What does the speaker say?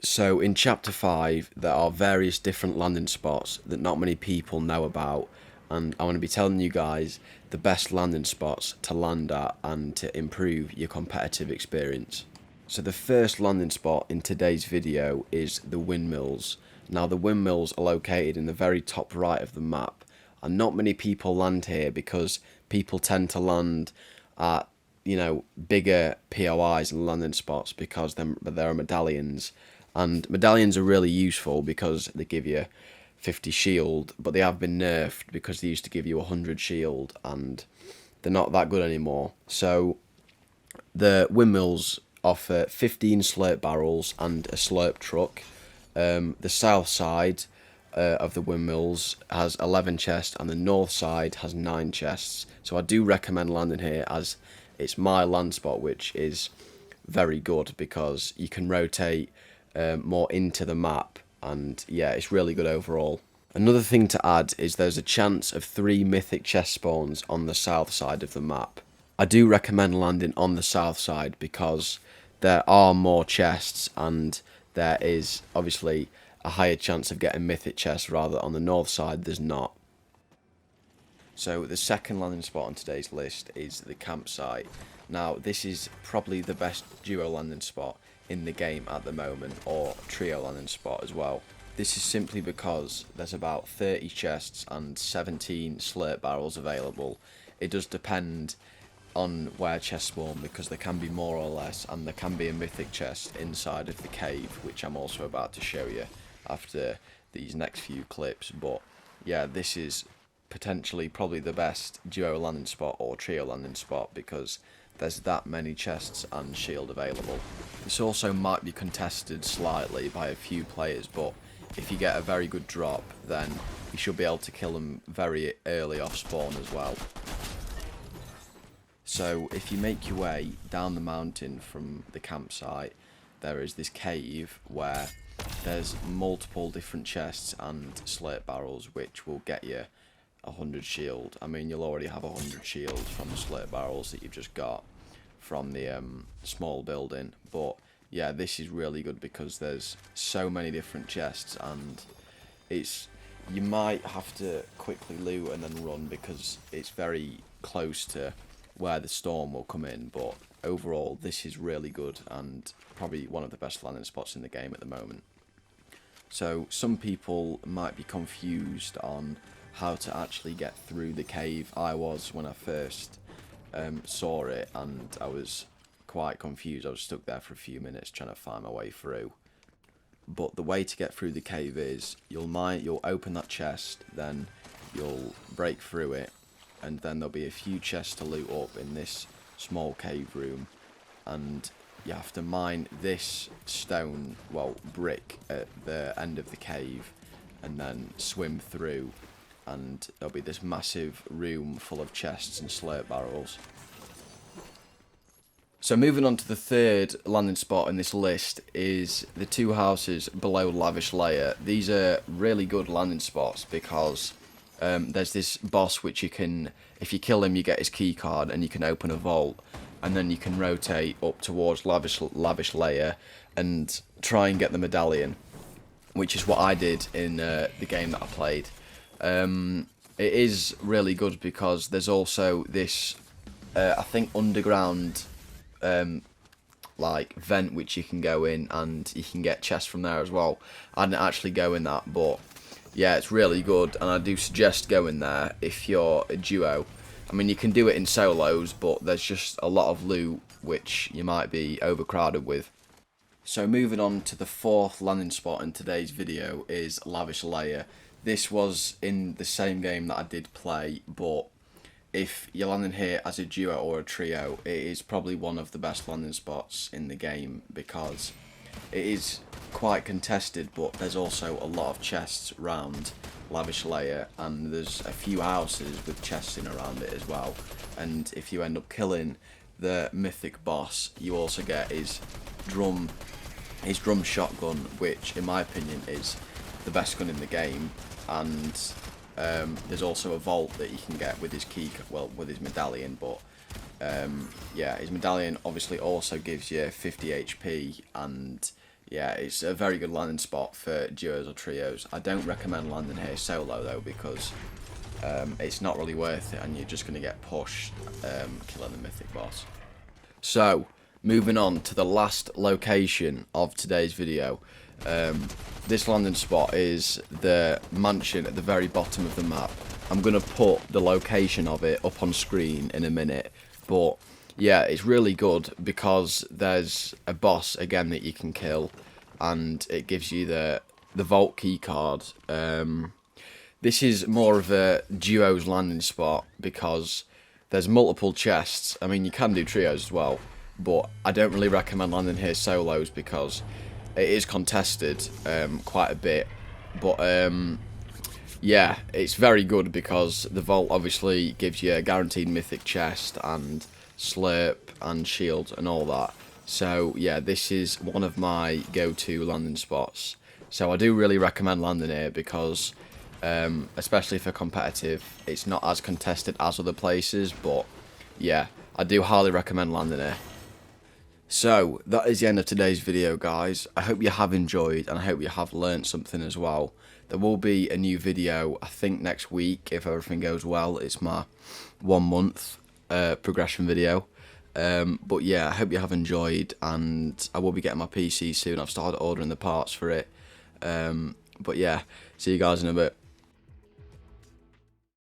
So in chapter 5 there are various different landing spots that not many people know about, and I want to be telling you guys the best landing spots to land at and to improve your competitive experience. So the first landing spot in today's video is the Windmills. Now the Windmills are located in the very top right of the map, and not many people land here because people tend to land at bigger POIs and landing spots because there are medallions, and medallions are really useful because they give you 50 shield, but they have been nerfed because they used to give you 100 shield, and they're not that good anymore. So the Windmills offer 15 slurp barrels and a slurp truck. The south side of the Windmills has 11 chests, and the north side has 9 chests. So I do recommend landing here, as it's my land spot, which is very good because you can rotate more into the map, and yeah, it's really good overall. Another thing to add is there's a chance of 3 mythic chest spawns on the south side of the map. I do recommend landing on the south side because there are more chests, and there is obviously a higher chance of getting mythic chests, rather on the north side there's not. So the second landing spot on today's list is the campsite. Now this is probably the best duo landing spot in the game at the moment, or trio landing spot as well. This is simply because there's about 30 chests and 17 slurp barrels available. It does depend on where chests spawn because there can be more or less, and there can be a mythic chest inside of the cave, which I'm also about to show you after these next few clips. But yeah, this is potentially probably the best duo landing spot or trio landing spot because there's that many chests and shield available. This also might be contested slightly by a few players, but if you get a very good drop, then you should be able to kill them very early off spawn as well. So if you make your way down the mountain from the campsite, there is this cave where there's multiple different chests and slurp barrels which will get you 100 shield. I mean, you'll already have 100 shield from the slurp barrels that you've just got from the small building, but yeah, this is really good because there's so many different chests, and you might have to quickly loot and then run because it's very close to where the storm will come in. But overall this is really good and probably one of the best landing spots in the game at the moment. So some people might be confused on how to actually get through the cave. I was when I first saw it, and I was quite confused. I was stuck there for a few minutes trying to find my way through. But the way to get through the cave is you'll open that chest, then you'll break through it, and then there'll be a few chests to loot up in this small cave room, and you have to mine this stone, well, brick at the end of the cave, and then swim through, and there'll be this massive room full of chests and slurp barrels. So moving on to the third landing spot in this list is the 2 houses below Lavish Lair. These are really good landing spots because there's this boss which you can, if you kill him, you get his key card and you can open a vault, and then you can rotate up towards Lavish Lair and try and get the medallion, which is what I did in the game that I played. It is really good because there's also this I think underground like vent which you can go in, and you can get chests from there as well. I didn't actually go in that, but yeah, it's really good, and I do suggest going there if you're a duo. I mean, you can do it in solos, but there's just a lot of loot which you might be overcrowded with. So moving on to the fourth landing spot in today's video is Lavish Lair. This was in the same game that I did play, but if you're landing here as a duo or a trio, it is probably one of the best landing spots in the game because it is quite contested, but there's also a lot of chests around Lavish Lair, and there's a few houses with chests in around it as well. And if you end up killing the mythic boss, you also get his drum shotgun, which in my opinion is the best gun in the game. And there's also a vault that you can get with his with his medallion, but yeah, his medallion obviously also gives you 50 HP, and Yeah, it's a very good landing spot for duos or trios. I don't recommend landing here solo though, because it's not really worth it and you're just going to get pushed killing the mythic boss. So, moving on to the last location of today's video. This landing spot is the mansion at the very bottom of the map. I'm going to put the location of it up on screen in a minute, but yeah, it's really good because there's a boss again that you can kill, and it gives you the vault key card. This is more of a duos landing spot because there's multiple chests. I mean, you can do trios as well, but I don't really recommend landing here solos because it is contested quite a bit. But yeah, it's very good because the vault obviously gives you a guaranteed mythic chest and slurp and shield and all that. So yeah, this is one of my go-to landing spots. So I do really recommend landing here because especially for competitive, it's not as contested as other places, but yeah, I do highly recommend landing here. So that is the end of today's video, guys. I hope you have enjoyed and I hope you have learnt something as well. There will be a new video, I think next week, if everything goes well. It's my 1 month progression video. But yeah, I hope you have enjoyed, and I will be getting my PC soon. I've started ordering the parts for it. But yeah, see you guys in a bit.